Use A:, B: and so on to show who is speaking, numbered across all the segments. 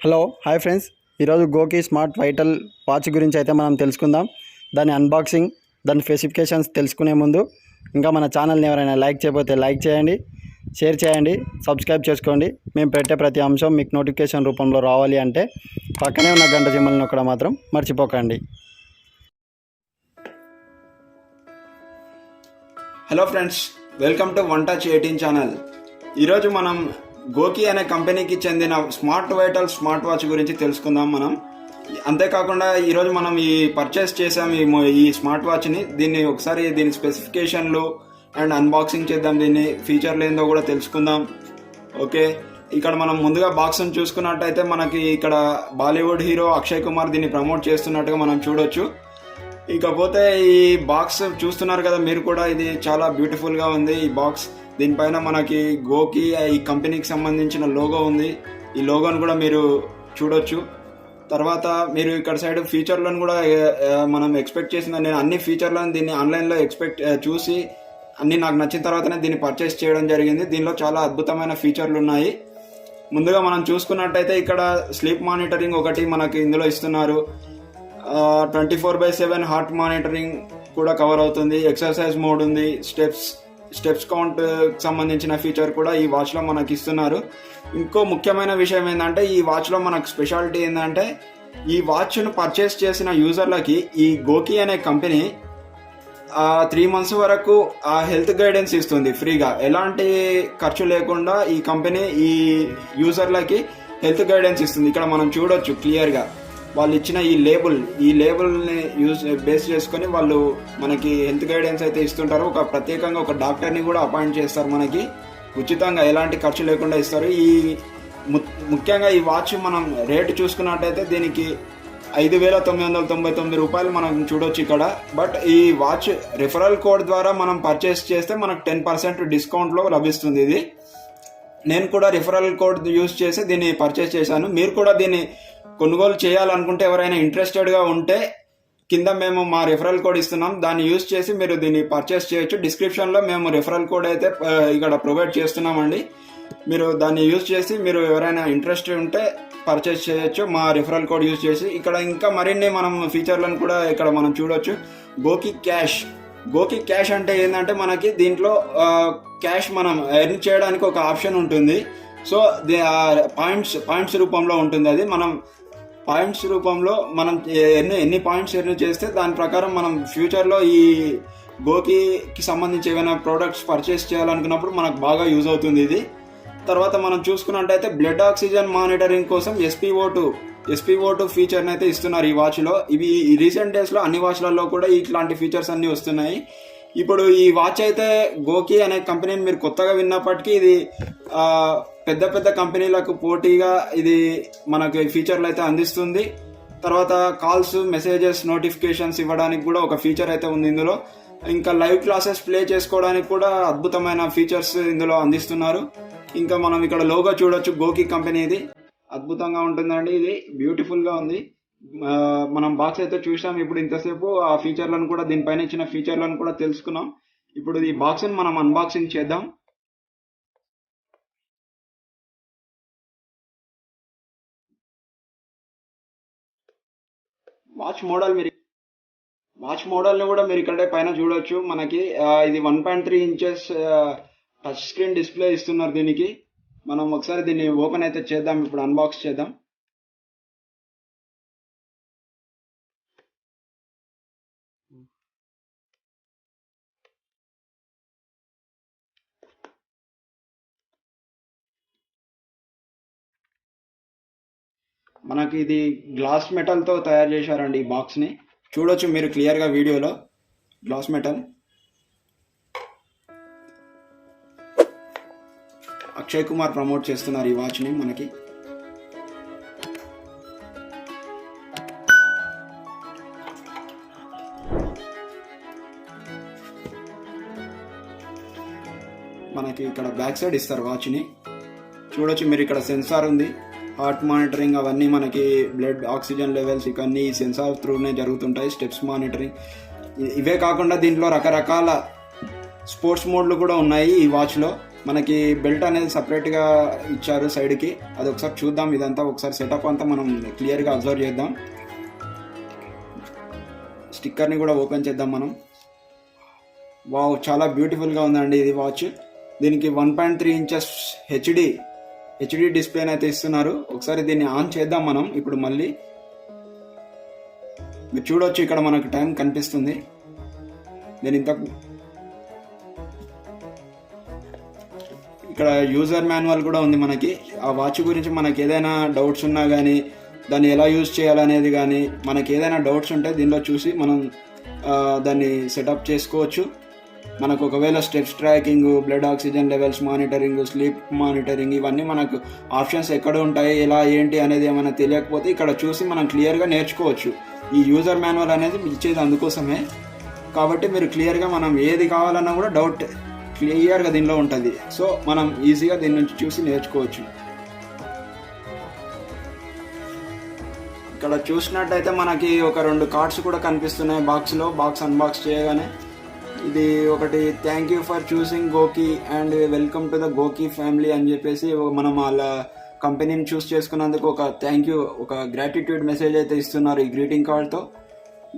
A: Hello hi friends, ఈరోజు గోకి smart vital watch గురించి అయితే మనం తెలుసుకుందాం. దాని అన్బాక్సింగ్, దాని స్పెసిఫికేషన్స్ తెలుసుకునే ముందు ఇంకా మన ఛానల్ని ఎవరైనా లైక్ చేయకపోతే లైక్ చేయండి, షేర్ చేయండి, సబ్స్క్రైబ్ చేసుకోండి. మేము పెట్టే ప్రతి అంశం మీకు నోటిఫికేషన్ రూపంలో రావాలి అంటే పక్కనే ఉన్న గంట సింబల్ని నొక్కడం మాత్రం మర్చిపోకండి.
B: Hello friends, welcome to one touch 18 channel. ఈరోజు మనం గోకి అనే కంపెనీకి చెందిన స్మార్ట్ వైటల్ స్మార్ట్ వాచ్ గురించి తెలుసుకుందాం. అంతేకాకుండా ఈరోజు మనం పర్చేస్ చేసాం ఈ స్మార్ట్ వాచ్ని. దీన్ని ఒకసారి దీని స్పెసిఫికేషన్లు అండ్ అన్బాక్సింగ్ చేద్దాం. దీన్ని ఫీచర్లు ఏందో కూడా తెలుసుకుందాం. ఓకే, ఇక్కడ మనం ముందుగా బాక్స్ని చూసుకున్నట్టయితే మనకి ఇక్కడ బాలీవుడ్ హీరో అక్షయ్ కుమార్ దీన్ని ప్రమోట్ చేస్తున్నట్టుగా మనం చూడొచ్చు. ఇకపోతే ఈ బాక్స్ చూస్తున్నారు కదా మీరు కూడా, ఇది చాలా బ్యూటిఫుల్గా ఉంది ఈ బాక్స్. దీనిపైన మనకి గోకి ఈ కంపెనీకి సంబంధించిన లోగో ఉంది. ఈ లోగోను కూడా మీరు చూడొచ్చు. తర్వాత మీరు ఇక్కడ సైడ్ ఫీచర్లను కూడా మనం ఎక్స్పెక్ట్ చేసిన, నేను అన్ని ఫీచర్లను దీన్ని ఆన్లైన్లో చూసి అన్ని నాకు నచ్చిన తర్వాతనే దీన్ని పర్చేస్ చేయడం జరిగింది. దీనిలో చాలా అద్భుతమైన ఫీచర్లు ఉన్నాయి. ముందుగా మనం చూసుకున్నట్టయితే ఇక్కడ స్లీప్ మానిటరింగ్ ఒకటి మనకి ఇందులో ఇస్తున్నారు. 24/7 హార్ట్ మానిటరింగ్ కూడా కవర్ అవుతుంది. ఎక్సర్సైజ్ మోడ్ ఉంది. స్టెప్స్ కౌంట్ సంబంధించిన ఫీచర్ కూడా ఈ వాచ్లో మనకి ఇస్తున్నారు. ఇంకో ముఖ్యమైన విషయం ఏంటంటే, ఈ వాచ్లో మనకు స్పెషాలిటీ ఏంటంటే, ఈ వాచ్ను పర్చేస్ చేసిన యూజర్లకి ఈ గోకి అనే కంపెనీ 3 months వరకు హెల్త్ గైడెన్స్ ఇస్తుంది ఫ్రీగా. ఎలాంటి ఖర్చు లేకుండా ఈ కంపెనీ ఈ యూజర్లకి హెల్త్ గైడెన్స్ ఇస్తుంది. ఇక్కడ మనం చూడొచ్చు క్లియర్గా వాళ్ళు ఇచ్చిన ఈ లేబుల్ని బేస్ చేసుకొని వాళ్ళు మనకి హెల్త్ గైడెన్స్ అయితే ఇస్తుంటారు. ప్రత్యేకంగా ఒక డాక్టర్ని కూడా అపాయింట్ చేస్తారు. మనకి ఉచితంగా ఎలాంటి ఖర్చు లేకుండా ఇస్తారు. ముఖ్యంగా ఈ వాచ్ మనం రేటు చూసుకున్నట్టయితే దీనికి 5,999 రూపాయలు మనం చూడొచ్చు ఇక్కడ. బట్ ఈ వాచ్ రిఫరల్ కోడ్ ద్వారా మనం పర్చేస్ చేస్తే మనకు 10% డిస్కౌంట్లో లభిస్తుంది. ఇది నేను కూడా రిఫరల్ కోడ్ యూజ్ చేసి దీన్ని పర్చేస్ చేశాను. మీరు కూడా దీన్ని కొనుగోలు చేయాలనుకుంటే, ఎవరైనా ఇంట్రెస్టెడ్గా ఉంటే కింద మేము మా రిఫరల్ కోడ్ ఇస్తున్నాం, దాన్ని యూజ్ చేసి మీరు దీన్ని పర్చేస్ చేయొచ్చు. డిస్క్రిప్షన్లో మేము రిఫరల్ కోడ్ అయితే ఇక్కడ ప్రొవైడ్ చేస్తున్నామండి. మీరు దాన్ని యూజ్ చేసి మీరు ఎవరైనా ఇంట్రెస్ట్ ఉంటే పర్చేస్ చేయొచ్చు మా రిఫరల్ కోడ్ యూజ్ చేసి. ఇక్కడ ఇంకా మరిన్ని మనం ఫీచర్లను కూడా ఇక్కడ మనం చూడొచ్చు. గోకి క్యాష్ అంటే ఏంటంటే, మనకి దీంట్లో క్యాష్ మనం ఎర్న్ చేయడానికి ఒక ఆప్షన్ ఉంటుంది. సో పాయింట్స్ రూపంలో ఉంటుంది. అది మనం పాయింట్స్ రూపంలో మనం ఎన్ని పాయింట్స్ ఎర్న్ చేస్తే దాని ప్రకారం మనం ఫ్యూచర్లో ఈ గోకికి సంబంధించి ఏమైనా ప్రోడక్ట్స్ పర్చేస్ చేయాలనుకున్నప్పుడు మనకు బాగా యూజ్ అవుతుంది ఇది. తర్వాత మనం చూసుకున్నట్టయితే బ్లడ్ ఆక్సిజన్ మానిటరింగ్ కోసం SpO2 ఫీచర్ని అయితే ఇస్తున్నారు ఈ వాచ్లో. ఇవి రీసెంట్ డేస్లో అన్ని వాచ్లలో కూడా ఇట్లాంటి ఫీచర్స్ అన్నీ వస్తున్నాయి. ఇప్పుడు ఈ వాచ్ అయితే గోకి అనే కంపెనీని మీరు కొత్తగా విన్నప్పటికీ, ఇది పెద్ద కంపెనీలకు పోటీగా ఇది మనకి ఫీచర్లు అయితే అందిస్తుంది. తర్వాత కాల్స్, మెసేజెస్, నోటిఫికేషన్స్ ఇవ్వడానికి కూడా ఒక ఫీచర్ అయితే ఉంది ఇందులో. ఇంకా లైవ్ క్లాసెస్ ప్లే చేసుకోవడానికి కూడా అద్భుతమైన ఫీచర్స్ ఇందులో అందిస్తున్నారు. ఇంకా మనం ఇక్కడ లోగో చూడొచ్చు, గోకి కంపెనీది అద్భుతంగా ఉంటుందండి. ఇది బ్యూటిఫుల్గా ఉంది. మనం బాక్స్ అయితే చూసాం. ఇప్పుడు ఇంతసేపు ఆ ఫీచర్లను కూడా, దీనిపైన ఇచ్చిన ఫీచర్లను కూడా తెలుసుకున్నాం. ఇప్పుడు ఈ బాక్స్ని మనం అన్బాక్సింగ్ చేద్దాం. వాచ్ మోడల్ని కూడా మీరు ఇక్కడ పైన చూడొచ్చు. మనకి ఇది 1.3 inches టచ్ స్క్రీన్ డిస్ప్లే ఇస్తున్నారు దీనికి. మనం ఒకసారి దీన్ని ఓపెన్ అయితే చేద్దాం. ఇప్పుడు అన్బాక్స్ చేద్దాం. మనకి ఇది గ్లాస్ మెటల్తో తయారు చేశారండి ఈ బాక్స్ని. చూడొచ్చు మీరు క్లియర్గా వీడియోలో. Glass metal. Akshay Kumar promote చేస్తున్నారు ఈ వాచ్ని మనకి. మనకి ఇక్కడ బ్యాక్ సైడ్ ఇస్తారు వాచ్ని. చూడొచ్చు మీరు ఇక్కడ సెన్సార్ ఉంది. హార్ట్ మానిటరింగ్ అవన్నీ మనకి బ్లడ్ ఆక్సిజన్ లెవెల్స్ ఇవన్నీ ఈ సెన్సార్ త్రూనే జరుగుతుంటాయి. స్టెప్స్ మానిటరింగ్ ఇవే కాకుండా దీంట్లో రకరకాల స్పోర్ట్స్ మోడ్లు కూడా ఉన్నాయి ఈ వాచ్లో. మనకి బెల్ట్ అనేది సపరేట్గా ఇచ్చారు సైడ్కి. అది ఒకసారి చూద్దాం. ఇదంతా ఒకసారి సెటప్ అంతా మనం క్లియర్గా అబ్జర్వ్ చేద్దాం. స్టిక్కర్ని కూడా ఓపెన్ చేద్దాం మనం. వావ్, చాలా బ్యూటిఫుల్గా ఉందండి ఇది వాచ్. దీనికి 1.3 ఇంచెస్ హెచ్డి డిస్ప్లేని అయితే ఇస్తున్నారు. ఒకసారి దీన్ని ఆన్ చేద్దాం మనం ఇప్పుడు మళ్ళీ. మీరు చూడొచ్చు, ఇక్కడ మనకు టైం కనిపిస్తుంది. నేను ఇక్కడ యూజర్ మాన్యువల్ కూడా ఉంది మనకి. ఆ వాచ్ గురించి మనకి ఏదైనా డౌట్స్ ఉన్నా కానీ, దాన్ని ఎలా యూజ్ చేయాలనేది కానీ, మనకి ఏదైనా డౌట్స్ ఉంటే దీనిలో చూసి మనం దాన్ని సెటప్ చేసుకోవచ్చు. మనకు ఒకవేళ steps tracking, blood oxygen levels monitoring, sleep monitoring, ఇవన్నీ మనకు ఆప్షన్స్ ఎక్కడ ఉంటాయి, ఎలా ఏంటి అనేది ఏమైనా తెలియకపోతే ఇక్కడ చూసి మనం క్లియర్గా నేర్చుకోవచ్చు. ఈ యూజర్ మాన్యువల్ అనేది ఇచ్చేది అందుకోసమే. కాబట్టి మీరు క్లియర్గా మనం ఏది కావాలన్నా కూడా డౌట్ క్లియర్గా దీనిలో ఉంటుంది. సో మనం ఈజీగా దీని నుంచి చూసి నేర్చుకోవచ్చు. ఇక్కడ చూసినట్టయితే మనకి ఒక 2 కార్డ్స్ కూడా కనిపిస్తున్నాయి బాక్స్ అన్బాక్స్ చేయగానే. ఇది ఒకటి thank you for choosing GOQii and welcome to the GOQii family అని చెప్పేసి మనం వాళ్ళ కంపెనీని చూస్ చేసుకున్నందుకు ఒక థ్యాంక్ యూ, ఒక గ్రాటిట్యూడ్ మెసేజ్ అయితే ఇస్తున్నారు ఈ గ్రీటింగ్ కార్డ్తో.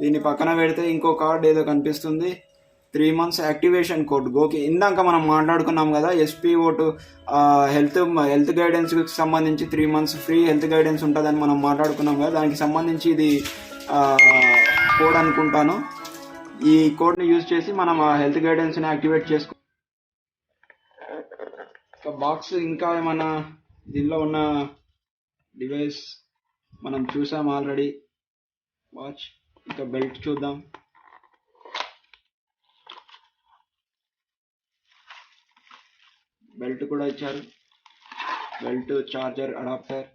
B: దీన్ని పక్కన పెడితే ఇంకో కార్డ్ ఏదో కనిపిస్తుంది, 3 months యాక్టివేషన్ కోడ్ గోకి. ఇందాక మనం మాట్లాడుకున్నాం కదా, SPO2 హెల్త్ గైడెన్స్కి సంబంధించి 3 months ఫ్రీ హెల్త్ గైడెన్స్ ఉంటుందని మనం మాట్లాడుకున్నాం కదా, దానికి సంబంధించి ఇది కోడ్ అనుకుంటాను. ఈ కోడ్ని యూజ్ చేసి మనం ఆ హెల్త్ గైడెన్స్ని యాక్టివేట్ చేసుకో. బాక్స్ ఇంకా ఏమన్నా దీనిలో ఉన్న డివైస్ మనం చూసాం ఆల్రెడీ. వాచ్, ఇంకా బెల్ట్ చూద్దాం. బెల్ట్ కూడా ఇచ్చారు. Belt, charger, adapter.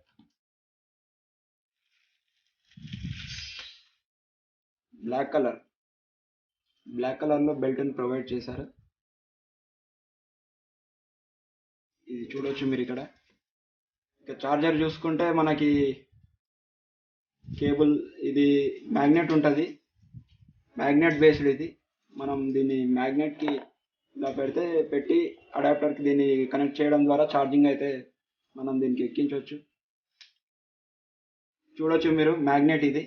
B: బ్లాక్ కలర్లో బెల్ట్ని ప్రొవైడ్ చేశారు. ఇది చూడొచ్చు మీరు ఇక్కడ. ఇక చార్జర్ చూసుకుంటే మనకి కేబుల్, ఇది మ్యాగ్నెట్ ఉంటుంది, మ్యాగ్నెట్ బేస్డ్. ఇది మనం దీన్ని మ్యాగ్నెట్కి ఇలా పెట్టి అడాప్టర్కి దీన్ని కనెక్ట్ చేయడం ద్వారా ఛార్జింగ్ అయితే మనం దీనికి ఎక్కించవచ్చు. చూడొచ్చు మీరు, మ్యాగ్నెట్ ఇది.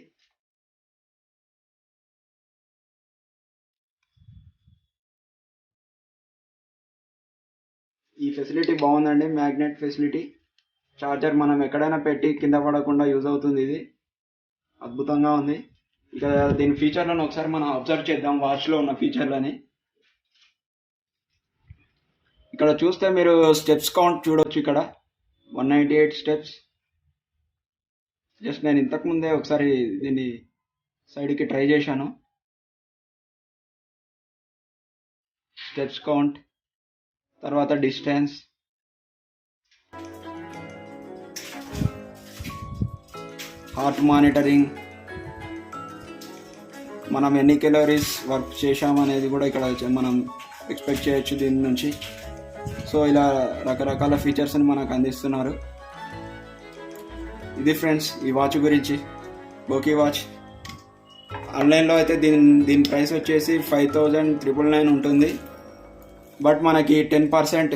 B: ఈ ఫెసిలిటీ బాగుందండి, మ్యాగ్నెట్ ఫెసిలిటీ. చార్జర్ మనం ఎక్కడైనా పెట్టి కింద పడకుండా యూజ్ అవుతుంది. ఇది అద్భుతంగా ఉంది. ఇక దీని ఫీచర్లను ఒకసారి మనం అబ్జర్వ్ చేద్దాం, వాచ్లో ఉన్న ఫీచర్లని. ఇక్కడ చూస్తే మీరు స్టెప్స్ కౌంట్ చూడొచ్చు. ఇక్కడ 198 స్టెప్స్. జస్ట్ నేను ఇంతకుముందే ఒకసారి దీన్ని సైడ్కి ట్రై చేశాను. స్టెప్స్ కౌంట్, తర్వాత డిస్టెన్స్, హార్ట్ మానిటరింగ్, మనం ఎన్ని కెలోరీస్ వర్క్ చేశామనేది కూడా ఇక్కడ మనం ఎక్స్పెక్ట్ చేయొచ్చు దీని నుంచి. సో ఇలా రకరకాల ఫీచర్స్ని మనకు అందిస్తున్నారు. ఇది ఫ్రెండ్స్ ఈ వాచ్ గురించి, గోకి వాచ్. ఆన్లైన్లో అయితే దీని ప్రైస్ వచ్చేసి 5,999 ఉంటుంది. బట్ మనకి 10%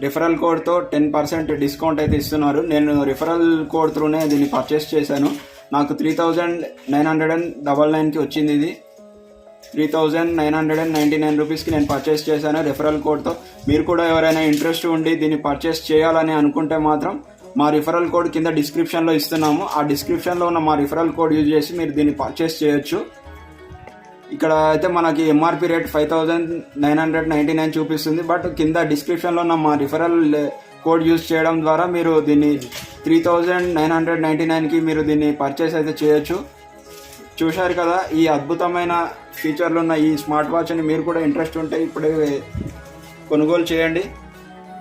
B: రిఫరల్ కోడ్తో 10% డిస్కౌంట్ అయితే ఇస్తున్నారు. నేను రిఫరల్ కోడ్ త్రూనే దీన్ని పర్చేస్ చేశాను. నాకు 3,999కి వచ్చింది. ఇది 3,999 రూపీస్కి నేను పర్చేస్ చేశాను రిఫరల్ కోడ్తో. మీరు కూడా ఎవరైనా ఇంట్రెస్ట్ ఉండి దీన్ని పర్చేస్ చేయాలని అనుకుంటే మాత్రం మా రిఫరల్ కోడ్ కింద డిస్క్రిప్షన్లో ఇస్తున్నాము. ఆ డిస్క్రిప్షన్లో ఉన్న మా రిఫరల్ కోడ్ యూజ్ చేసి మీరు దీన్ని పర్చేస్ చేయొచ్చు. ఇక్కడ అయితే మనకి ఎంఆర్పి రేట్ 5,999 చూపిస్తుంది. బట్ కింద డిస్క్రిప్షన్లో ఉన్న మా రిఫరల్ కోడ్ యూజ్ చేయడం ద్వారా మీరు దీన్ని 3,999కి మీరు దీన్ని పర్చేస్ అయితే చేయొచ్చు. చూశారు కదా ఈ అద్భుతమైన ఫీచర్లు ఉన్న ఈ స్మార్ట్ వాచ్ని మీరు కూడా ఇంట్రెస్ట్ ఉంటే ఇప్పుడే కొనుగోలు చేయండి.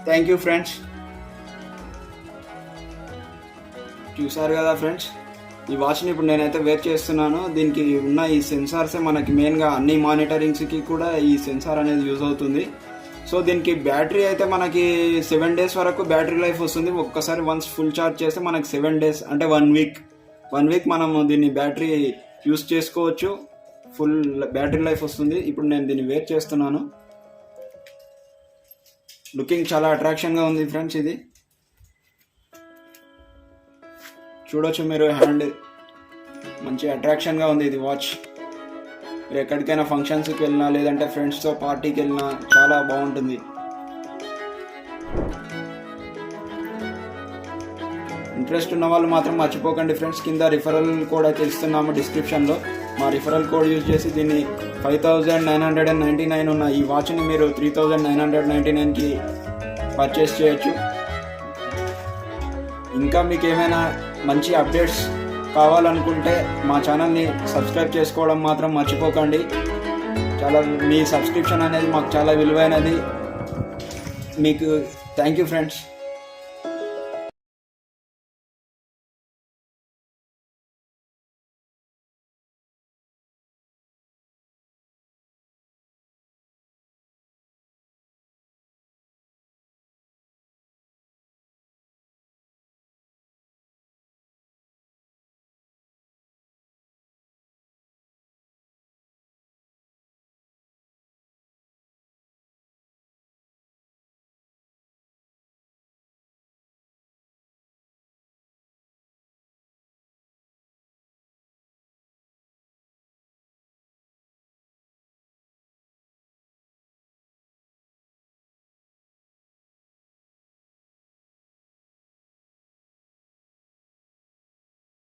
B: Thank you friends. చూశారు కదా ఫ్రెండ్స్, ఈ వాచ్ని ఇప్పుడు నేనైతే వేర్ చేస్తున్నాను. దీనికి ఉన్న ఈ సెన్సార్సే మనకి మెయిన్గా అన్ని మానిటరింగ్స్కి కూడా ఈ సెన్సార్ అనేది యూజ్ అవుతుంది. సో దీనికి బ్యాటరీ అయితే మనకి 7 days వరకు బ్యాటరీ లైఫ్ వస్తుంది. ఒక్కసారి వన్స్ ఫుల్ ఛార్జ్ చేస్తే మనకి 7 days అంటే 1 వీక్ మనము దీన్ని బ్యాటరీ యూజ్ చేసుకోవచ్చు. ఫుల్ బ్యాటరీ లైఫ్ వస్తుంది. ఇప్పుడు నేను దీన్ని వేర్ చేస్తున్నాను. లుకింగ్ చాలా అట్రాక్షన్గా ఉంది ఫ్రెండ్స్. ఇది చూడొచ్చు మీరు, హ్యాండ్ మంచి అట్రాక్షన్గా ఉంది ఇది వాచ్. మీరు ఎక్కడికైనా ఫంక్షన్స్కి వెళ్ళినా లేదంటే ఫ్రెండ్స్తో పార్టీకి వెళ్ళినా చాలా బాగుంటుంది. ఇంట్రెస్ట్ ఉన్న వాళ్ళు మాత్రం మర్చిపోకండి ఫ్రెండ్స్, కింద రిఫరల్ కోడ్ అయితే ఇస్తున్నాము డిస్క్రిప్షన్లో. మా రిఫరల్ కోడ్ యూజ్ చేసి దీన్ని 5999 ఉన్న ఈ వాచ్ని మీరు 3999కి పర్చేస్ చేయొచ్చు. ఇంకా మీకు ఏమైనా మంచి అప్డేట్స్ కావాలనుకుంటే మా ఛానల్ని సబ్స్క్రైబ్ చేసుకోవడం మాత్రం మర్చిపోకండి. మీ సబ్స్క్రిప్షన్ అనేది మాకు చాలా విలువైనది. మీకు థ్యాంక్ యూ ఫ్రెండ్స్.